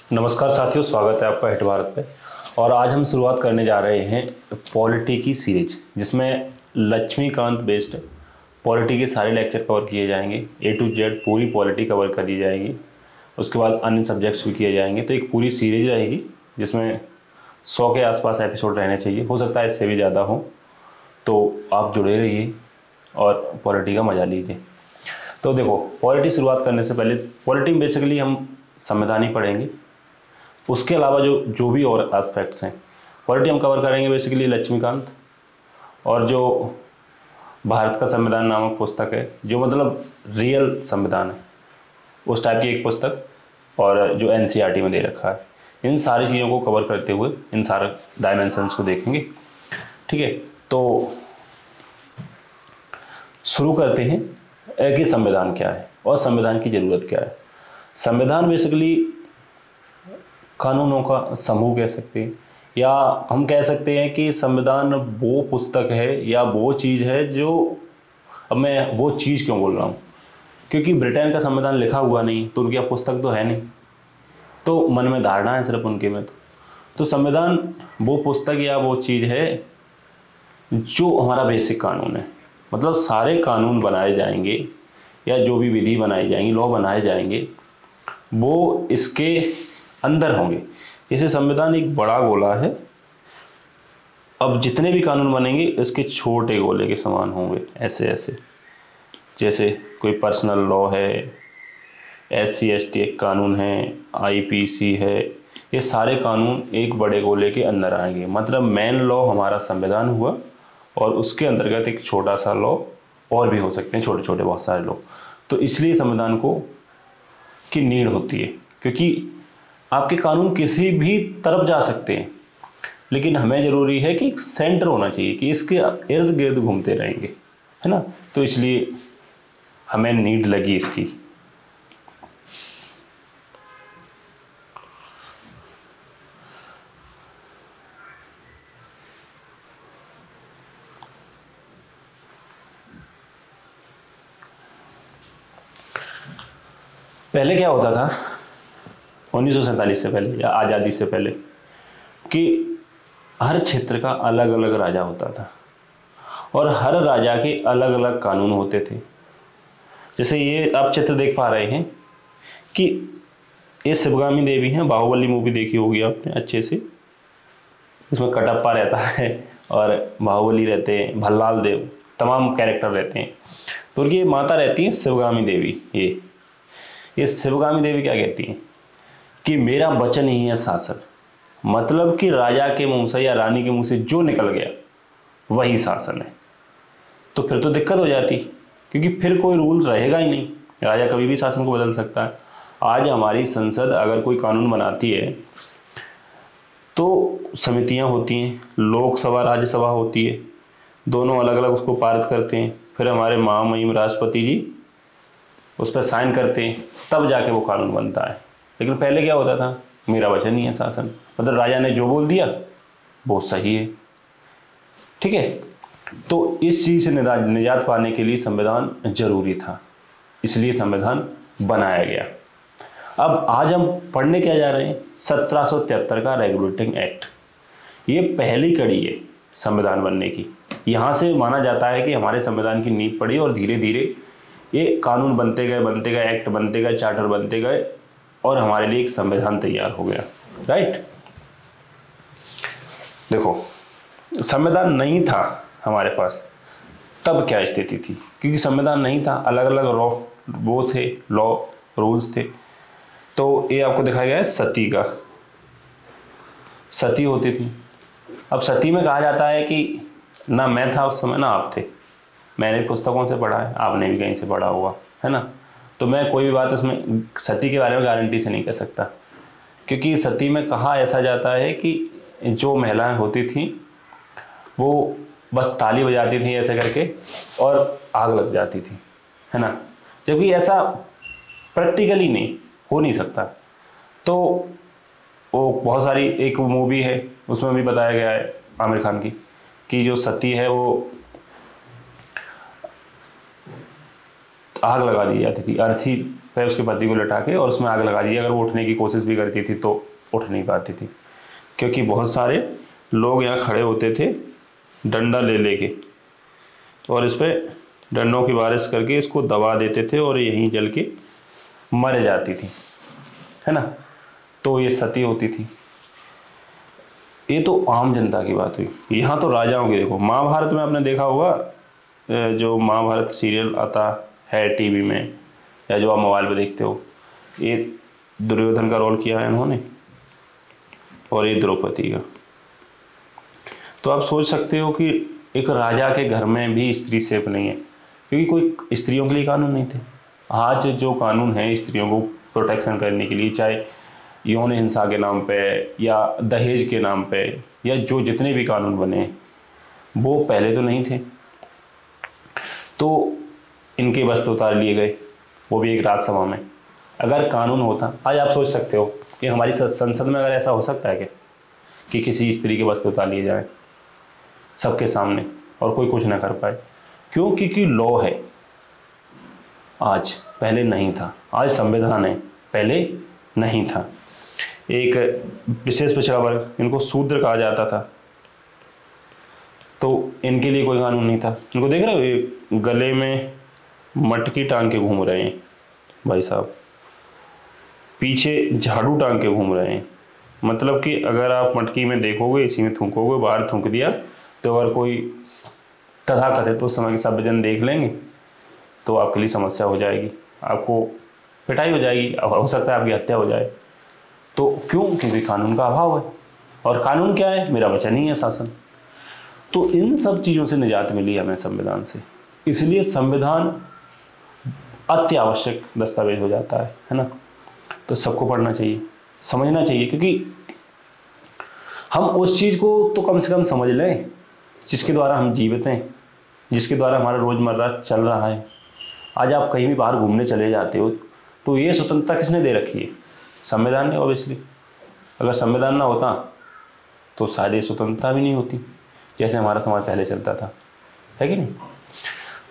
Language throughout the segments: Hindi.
नमस्कार साथियों, स्वागत है आपका हिट भारत पे। और आज हम शुरुआत करने जा रहे हैं पॉलिटी की सीरीज, जिसमें लक्ष्मीकांत बेस्ड पॉलिटी के सारे लेक्चर कवर किए जाएंगे। A to Z पूरी पॉलिटी कवर कर दी जाएगी। उसके बाद अन्य सब्जेक्ट्स भी किए जाएंगे। तो एक पूरी सीरीज रहेगी जिसमें 100 के आसपास एपिसोड रहने चाहिए, हो सकता है इससे भी ज़्यादा हो। तो आप जुड़े रहिए और पॉलिटी का मजा लीजिए। तो देखो, पॉलिटी शुरुआत करने से पहले पॉलिटी में बेसिकली हम संविधान ही पढ़ेंगे। उसके अलावा जो जो भी और एस्पेक्ट्स हैं पॉलिटी हम कवर करेंगे। बेसिकली लक्ष्मीकांत और जो भारत का संविधान नामक पुस्तक है, जो मतलब रियल संविधान है, उस टाइप की एक पुस्तक, और जो NCERT में दे रखा है, इन सारी चीज़ों को कवर करते हुए इन सारे डायमेंशंस को देखेंगे। ठीक है, तो शुरू करते हैं कि संविधान क्या है और संविधान की ज़रूरत क्या है। संविधान बेसिकली कानूनों का समूह कह सकते हैं, या हम कह सकते हैं कि संविधान वो पुस्तक है या वो चीज़ है जो, अब मैं वो चीज़ क्यों बोल रहा हूँ, क्योंकि ब्रिटेन का संविधान लिखा हुआ नहीं तो उनकी पुस्तक तो है नहीं, तो मन में धारणा है सिर्फ उनके में। तो संविधान वो पुस्तक या वो चीज़ है जो हमारा बेसिक कानून है। मतलब सारे कानून बनाए जाएंगे या जो भी विधि बनाई जाएंगी, लॉ बनाए जाएंगे, वो इसके अंदर होंगे। जैसे संविधान एक बड़ा गोला है, अब जितने भी कानून बनेंगे इसके छोटे गोले के समान होंगे, ऐसे ऐसे। जैसे कोई पर्सनल लॉ है, SC ST एक कानून है, IPC है, ये सारे कानून एक बड़े गोले के अंदर आएंगे। मतलब मेन लॉ हमारा संविधान हुआ, और उसके अंतर्गत एक छोटा सा लॉ और भी हो सकते हैं, छोटे छोटे बहुत सारे लॉ। तो इसलिए संविधान को की नीड होती है, क्योंकि आपके कानून किसी भी तरफ जा सकते हैं, लेकिन हमें ज़रूरी है कि एक सेंटर होना चाहिए कि इसके इर्द गिर्द घूमते रहेंगे, है ना। तो इसलिए हमें नीड लगी इसकी। पहले क्या होता था 1947 से पहले या आज़ादी से पहले, कि हर क्षेत्र का अलग अलग राजा होता था और हर राजा के अलग अलग कानून होते थे। जैसे ये आप चित्र देख पा रहे हैं कि ये शिवगामी देवी हैं। बाहुबली मूवी देखी होगी आपने अच्छे से। इसमें कटप्पा रहता है और बाहुबली रहते हैं, भल्लाल देव, तमाम कैरेक्टर रहते हैं। तो उनकी माता रहती है शिवगामी देवी। ये शिवगामी देवी क्या कहती हैं कि मेरा वचन ही है शासन। मतलब कि राजा के मुंह से या रानी के मुंह से जो निकल गया वही शासन है। तो फिर तो दिक्कत हो जाती, क्योंकि फिर कोई रूल रहेगा ही नहीं, राजा कभी भी शासन को बदल सकता है। आज हमारी संसद अगर कोई कानून बनाती है तो समितियां होती हैं, लोकसभा राज्यसभा होती है, दोनों अलग अलग उसको पारित करते हैं, फिर हमारे महामहिम राष्ट्रपति जी उस पर साइन करते हैं, तब जाके वो कानून बनता है। लेकिन पहले क्या होता था, मेरा वचन ही है शासन, मतलब राजा ने जो बोल दिया वो सही है। ठीक है, तो इस चीज़ से निजात पाने के लिए संविधान जरूरी था, इसलिए संविधान बनाया गया। अब आज हम पढ़ने क्या जा रहे हैं, 1773 का रेगुलेटिंग एक्ट। ये पहली कड़ी है संविधान बनने की। यहाँ से माना जाता है कि हमारे संविधान की नींव पड़ी और धीरे धीरे ये कानून बनते गए, एक्ट बनते गए, चार्टर बनते गए, और हमारे लिए एक संविधान तैयार हो गया। राइट, देखो, संविधान नहीं था हमारे पास तब क्या स्थिति थी, क्योंकि संविधान नहीं था, अलग अलग वो थे, लॉ रूल्स थे। तो ये आपको दिखाया गया है सती का, सती होती थी। अब सती में कहा जाता है कि ना मैं था उस समय ना आप थे, मैंने पुस्तकों से पढ़ा है, आपने भी कहीं से पढ़ा होगा, है ना। तो मैं कोई भी बात उसमें सती के बारे में गारंटी से नहीं कह सकता, क्योंकि सती में कहा ऐसा जाता है कि जो महिलाएं होती थी वो बस ताली बजाती थी ऐसे करके और आग लग जाती थी, है ना। जबकि ऐसा प्रैक्टिकली नहीं हो नहीं सकता। तो वो बहुत सारी, एक मूवी है उसमें भी बताया गया है आमिर खान की, कि जो सती है वो आग लगा दी जाती थी, अर्थी पे उसके पति को लटा के और उसमें आग लगा दी। अगर वो उठने की कोशिश भी करती थी तो उठ नहीं पाती थी, क्योंकि बहुत सारे लोग यहाँ खड़े होते थे डंडा ले लेके, और इस पर डंडों की बारिश करके इसको दबा देते थे और यहीं जल के मर जाती थी, है ना। तो ये सती होती थी। ये तो आम जनता की बात हुई। यहाँ तो राजाओं की देखो, महाभारत में आपने देखा होगा, जो महाभारत सीरियल आता है टीवी में या जो आप मोबाइल पे देखते हो, ये दुर्योधन का रोल किया है इन्होंने और ये द्रौपदी का। तो आप सोच सकते हो कि एक राजा के घर में भी स्त्री सेफ नहीं है, क्योंकि कोई स्त्रियों के लिए कानून नहीं थे। आज जो कानून है स्त्रियों को प्रोटेक्शन करने के लिए, चाहे यौन हिंसा के नाम पे या दहेज के नाम पे या जो जितने भी कानून बने, वो पहले तो नहीं थे। तो इनके वस्त्र उतार लिए गए, वो भी एक राज्यसभा में। अगर कानून होता, आज आप सोच सकते हो कि हमारी संसद में अगर ऐसा हो सकता है क्या कि किसी स्त्री के वस्त्र उतार लिए जाए सबके सामने और कोई कुछ ना कर पाए? क्यों? क्योंकि लॉ है आज, पहले नहीं था। आज संविधान है, पहले नहीं था। एक विशेष पिछड़ा वर्ग, इनको शूद्र कहा जाता था, तो इनके लिए कोई कानून नहीं था। इनको देख रहे हो, ये गले में मटकी टांग के घूम रहे हैं भाई साहब, पीछे झाड़ू टांग के घूम रहे हैं। मतलब कि अगर आप मटकी में देखोगे, इसी में थूकोगे, बाहर थूक दिया, तो अगर कोई तथाकथित उस समय के सब जन देख लेंगे तो आपके लिए समस्या हो जाएगी, आपको पिटाई हो जाएगी, हो सकता है आपकी हत्या हो जाए। तो क्यों? क्योंकि कानून का अभाव है। और कानून क्या है? मेरा वचन ही है, शासन। तो इन सब चीज़ों से निजात मिली हमें संविधान से। इसलिए संविधान अति आवश्यक दस्तावेज हो जाता है ना। तो सबको पढ़ना चाहिए, समझना चाहिए, क्योंकि हम उस चीज़ को तो कम से कम समझ लें जिसके द्वारा हम जीवित हैं, जिसके द्वारा हमारा रोज़मर्रा चल रहा है। आज आप कहीं भी बाहर घूमने चले जाते हो तो ये स्वतंत्रता किसने दे रखी है? संविधान ने, ऑब्वियसली। अगर संविधान ना होता तो शायद ये स्वतंत्रता भी नहीं होती, जैसे हमारा समाज पहले चलता था, है कि नहीं।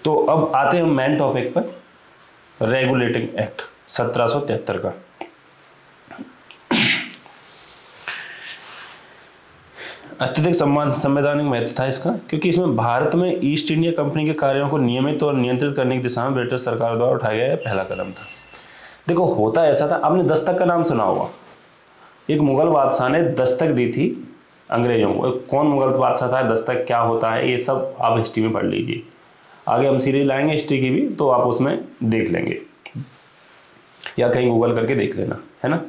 तो अब आते हैं मेन टॉपिक पर, रेगुलेटिंग एक्ट 1773 का। अत्यधिक संवैधानिक महत्व था इसका, क्योंकि इसमें भारत में ईस्ट इंडिया कंपनी के कार्यों को नियमित और नियंत्रित करने की दिशा में ब्रिटिश सरकार द्वारा उठाया गया पहला कदम था। देखो, होता ऐसा था, आपने दस्तक का नाम सुना होगा। एक मुगल बादशाह ने दस्तक दी थी अंग्रेजों को। कौन मुगल बादशाह था, दस्तक क्या होता है, ये सब आप हिस्ट्री में पढ़ लीजिए। आगे हम सीरीज लाएंगे हिस्ट्री की भी, तो आप उसमें देख लेंगे या कहीं गूगल करके देख लेना, है ना।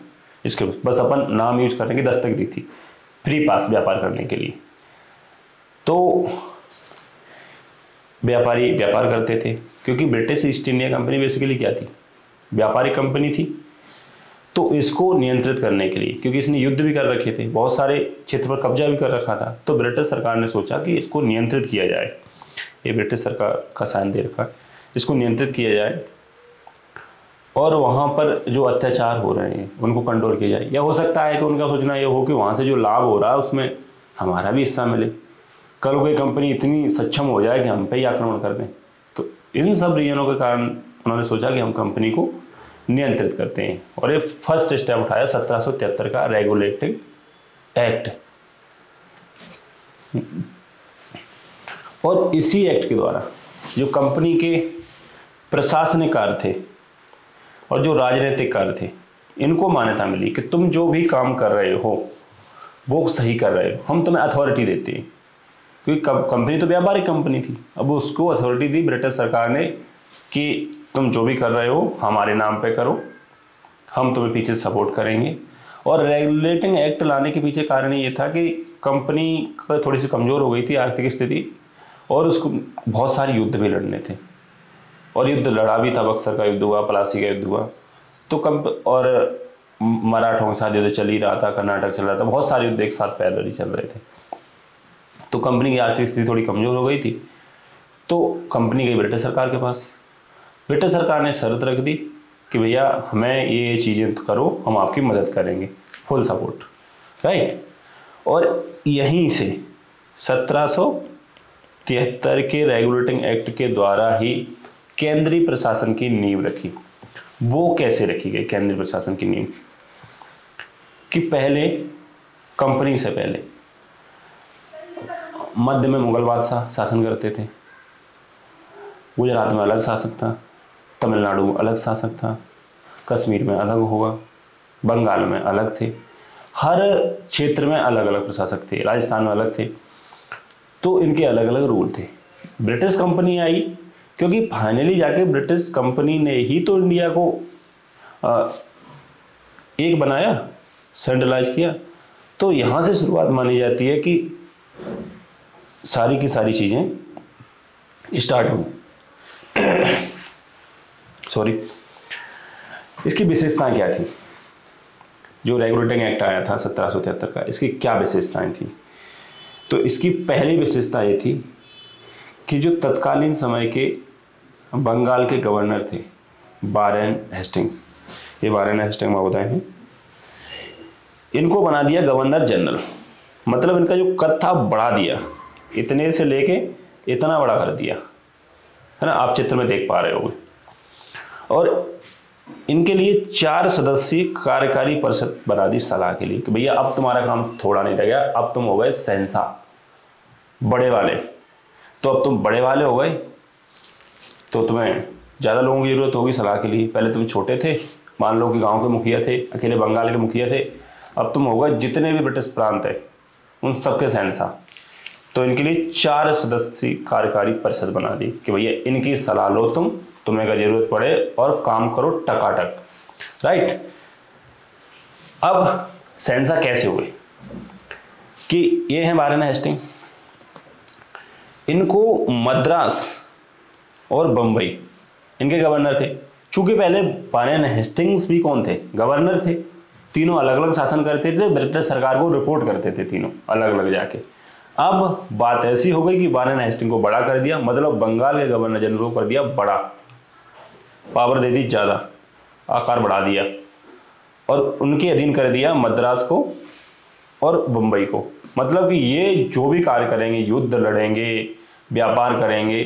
इसके बस अपन नाम यूज करने की दस्तक दी थी फ्री पास व्यापार करने के लिए। तो व्यापारी व्यापार करते थे, क्योंकि British east India company basically क्या थी? व्यापारिक कंपनी थी। तो इसको नियंत्रित करने के लिए, क्योंकि इसने युद्ध भी कर रखे थे, बहुत सारे क्षेत्र पर कब्जा भी कर रखा था, तो ब्रिटिश सरकार ने सोचा कि इसको नियंत्रित किया जाए। ये ब्रिटिश सरकार का साइन दे रखा, इसको नियंत्रित किया जाए और वहाँ पर जो अत्याचार हो रहे हैं उनको कंट्रोल किया जाए। या हो सकता है कि उनका सोचना ये हो कि वहाँ से जो लाभ हो रहा है उसमें हमारा भी हिस्सा मिले, कल कोई कंपनी इतनी सक्षम हो जाए कि हम पे ही आक्रमण कर दें। तो इन सब रीजनों के कारण उन्होंने सोचा कि हम कंपनी को नियंत्रित करते हैं, और ये फर्स्ट स्टेप उठाया 1773 का रेगुलेटिंग एक्ट। और इसी एक्ट के द्वारा जो कंपनी के प्रशासनिक कार्य थे और जो राजनीतिक कार्य थे, इनको मान्यता मिली कि तुम जो भी काम कर रहे हो वो सही कर रहे हो, हम तुम्हें अथॉरिटी देते हैं। क्योंकि कंपनी तो व्यापारिक कंपनी थी, अब उसको अथॉरिटी दी ब्रिटिश सरकार ने कि तुम जो भी कर रहे हो हमारे नाम पे करो, हम तुम्हें पीछे सपोर्ट करेंगे। और रेगुलेटिंग एक्ट लाने के पीछे कारण ये था कि कंपनी थोड़ी सी कमज़ोर हो गई थी आर्थिक स्थिति, और उसको बहुत सारे युद्ध भी लड़ने थे, और युद्ध लड़ा भी था। बक्सर का युद्ध हुआ, प्लासी का युद्ध हुआ, तो और मराठों के साथ युद्ध चल ही रहा था, कर्नाटक चल रहा था, बहुत सारे युद्ध एक साथ पैदल ही चल रहे थे। तो कंपनी की आर्थिक स्थिति थोड़ी कमज़ोर हो गई थी, तो कंपनी गई ब्रिटिश सरकार के पास। ब्रिटिश सरकार ने शर्त रख दी कि भैया हमें ये चीज़ें करो, हम आपकी मदद करेंगे, फुल सपोर्ट, राइट। और यहीं से 1773 के रेगुलेटिंग एक्ट के द्वारा ही केंद्रीय प्रशासन की नींव रखी। वो कैसे रखी गई केंद्रीय प्रशासन की नींव? कि पहले कंपनी से पहले मध्य में मुगल बादशाह शासन करते थे, गुजरात में अलग शासक था, तमिलनाडु में अलग शासक था, कश्मीर में अलग होगा, बंगाल में अलग थे, हर क्षेत्र में अलग अलग प्रशासक थे, राजस्थान में अलग थे। तो इनके अलग अलग रूल थे। ब्रिटिश कंपनी आई, क्योंकि फाइनली जाके ब्रिटिश कंपनी ने ही तो इंडिया को एक बनाया, सेंट्रलाइज किया। तो यहाँ से शुरुआत मानी जाती है कि सारी की सारी चीज़ें स्टार्ट हुई। सॉरी, इसकी विशेषताएं क्या थी? जो रेगुलेटिंग एक्ट आया था 1773 का, इसकी क्या विशेषताएं थी? तो इसकी पहली विशेषता ये थी कि जो तत्कालीन समय के बंगाल के गवर्नर थे वारेन हेस्टिंग्स, ये वारेन हेस्टिंग्स में बताए हैं, इनको बना दिया गवर्नर जनरल। मतलब इनका जो कद था बढ़ा दिया, इतने से लेके इतना बड़ा कर दिया, है ना, आप चित्र में देख पा रहे होंगे। और इनके लिए 4 सदस्यीय कार्यकारी परिषद बना दी सलाह के लिए कि भैया अब तुम्हारा काम थोड़ा नहीं रह गया, अब तुम हो गए शहंशाह, बड़े वाले। तो अब तुम बड़े वाले हो गए तो तुम्हें ज़्यादा लोगों की जरूरत होगी सलाह के लिए। पहले तुम छोटे थे, मान लो कि गांव के मुखिया थे, अकेले बंगाल के मुखिया थे, अब तुम हो गए जितने भी ब्रिटिश प्रांत है उन सबके शहंशाह। तो इनके लिए 4 सदस्यीय कार्यकारी परिषद बना दी कि भैया इनकी सलाह लो, तुम्हें अगर जरूरत पड़े, और काम करो टकाटक, राइट। अब शहंशाह कैसे हुए? कि ये है वारेन हेस्टिंग, इनको मद्रास और बंबई इनके गवर्नर थे। चूंकि पहले वारेन हेस्टिंग्स भी कौन थे? गवर्नर थे। तीनों अलग अलग शासन करते थे, ब्रिटिश सरकार को रिपोर्ट करते थे तीनों अलग अलग जाके। अब बात ऐसी हो गई कि वारेन हेस्टिंग को बड़ा कर दिया, मतलब बंगाल के गवर्नर जनरल को कर दिया बड़ा, पावर दे दी ज़्यादा, आकार बढ़ा दिया, और उनके अधीन कर दिया मद्रास को और बंबई को। मतलब कि ये जो भी कार्य करेंगे, युद्ध लड़ेंगे, व्यापार करेंगे,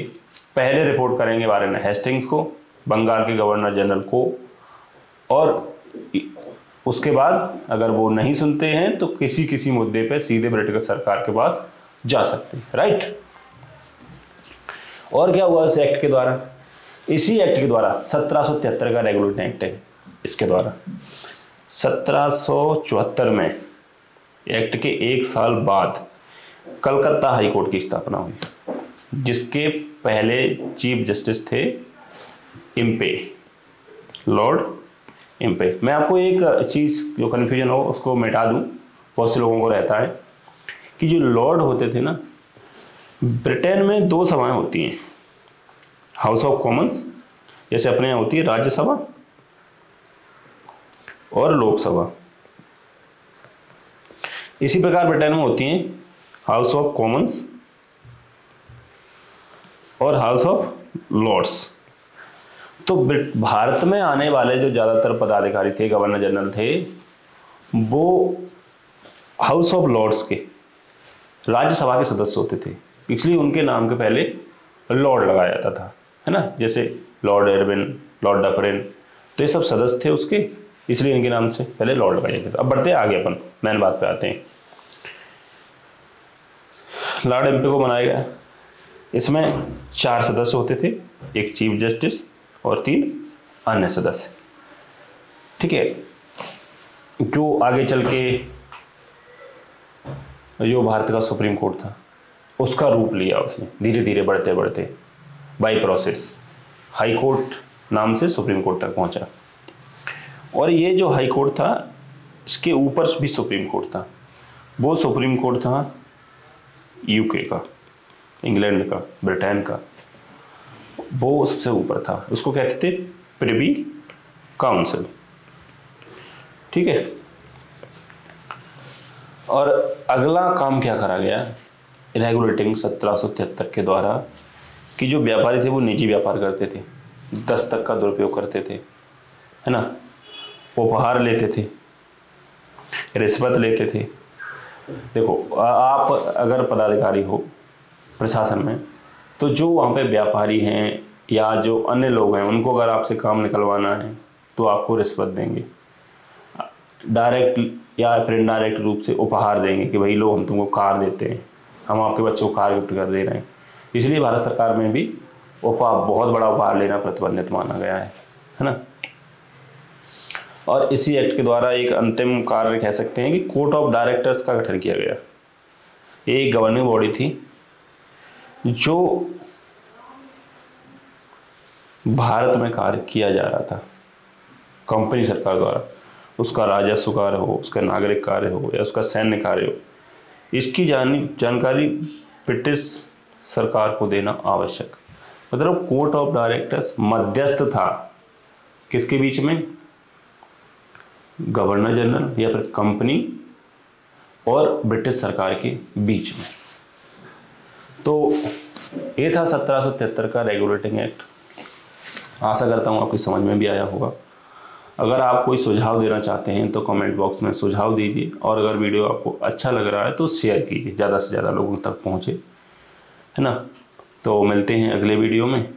पहले रिपोर्ट करेंगे वारेन हेस्टिंग्स को, बंगाल के गवर्नर जनरल को, और उसके बाद अगर वो नहीं सुनते हैं तो किसी किसी मुद्दे पे सीधे ब्रिटिश सरकार के पास जा सकते हैं, राइट। और क्या हुआ इस एक्ट के द्वारा? इसी एक्ट के द्वारा 1773 का रेगुलेटिंग एक्ट है, इसके द्वारा 1774 में एक्ट के 1 साल बाद कलकत्ता हाई कोर्ट की स्थापना हुई, जिसके पहले चीफ जस्टिस थे इम्पे, लॉर्ड इम्पे। मैं आपको एक चीज़ जो कन्फ्यूजन हो उसको मिटा दूं, बहुत से लोगों को रहता है कि जो लॉर्ड होते थे ना, ब्रिटेन में 2 सभाएं होती हैं, हाउस ऑफ कॉमन्स, जैसे अपने यहाँ होती है राज्यसभा और लोकसभा, इसी प्रकार ब्रिटेन में होती हैं हाउस ऑफ कॉमन्स और हाउस ऑफ लॉर्ड्स। तो भारत में आने वाले जो ज़्यादातर पदाधिकारी थे, गवर्नर जनरल थे, वो हाउस ऑफ लॉर्ड्स के, राज्यसभा के सदस्य होते थे, इसलिए उनके नाम के पहले लॉर्ड लगाया जाता था, है ना, जैसे लॉर्ड एरविन, लॉर्ड डफरिन, तो ये सब सदस्य थे उसके, इसलिए इनके नाम से पहले लॉर्ड लगाया जाता था। अब बढ़ते आगे, अपन मेन बात पे आते हैं। लॉर्ड एम्पे को बनाया गया, इसमें 4 सदस्य होते थे, एक चीफ जस्टिस और 3 अन्य सदस्य, ठीक है। जो आगे चल के जो भारत का सुप्रीम कोर्ट था उसका रूप लिया उसने, धीरे धीरे बढ़ते बढ़ते बाई प्रोसेस हाई कोर्ट नाम से सुप्रीम कोर्ट तक पहुंचा। और ये जो हाई कोर्ट था, इसके ऊपर भी सुप्रीम कोर्ट था। वो सुप्रीम कोर्ट था यूके का, इंग्लैंड का, ब्रिटेन का, वो सबसे ऊपर था। उसको कहते थे प्रिवी काउंसिल, ठीक है। और अगला काम क्या करा गया रेगुलेटिंग 1773 के द्वारा, कि जो व्यापारी थे वो निजी व्यापार करते थे, दस्तक का दुरुपयोग करते थे, है ना, उपहार लेते थे, रिश्वत लेते थे। देखो, आप अगर पदाधिकारी हो प्रशासन में, तो जो वहाँ पे व्यापारी हैं, या जो अन्य लोग हैं उनको अगर आपसे काम निकलवाना है तो आपको रिश्वत देंगे, डायरेक्ट या फिर इनडायरेक्ट रूप से उपहार देंगे कि भाई लो हम तुमको कार देते हैं, हम आपके बच्चों को कार गिफ्ट कर दे रहे हैं। इसलिए भारत सरकार में भी बहुत बड़ा उपहार लेना प्रतिबंधित माना गया है ना। और इसी एक्ट के द्वारा एक अंतिम कार्य कह सकते हैं कि कोर्ट ऑफ डायरेक्टर्स का गठन किया गया। ये एक गवर्निंग बॉडी थी जो भारत में कार्य किया जा रहा था कंपनी सरकार द्वारा, उसका राजस्व कार्य हो, उसका नागरिक कार्य हो या उसका सैन्य कार्य हो, इसकी जानकारी ब्रिटिश सरकार को देना आवश्यक। मतलब कोर्ट ऑफ डायरेक्टर्स मध्यस्थ था किसके बीच में, गवर्नर जनरल या फिर कंपनी और ब्रिटिश सरकार के बीच में। तो ये था 1773 का रेगुलेटिंग एक्ट। आशा करता हूँ आपकी समझ में भी आया होगा। अगर आप कोई सुझाव देना चाहते हैं तो कमेंट बॉक्स में सुझाव दीजिए, और अगर वीडियो आपको अच्छा लग रहा है तो शेयर कीजिए, ज़्यादा से ज़्यादा लोगों तक पहुँचे, है ना। तो मिलते हैं अगले वीडियो में।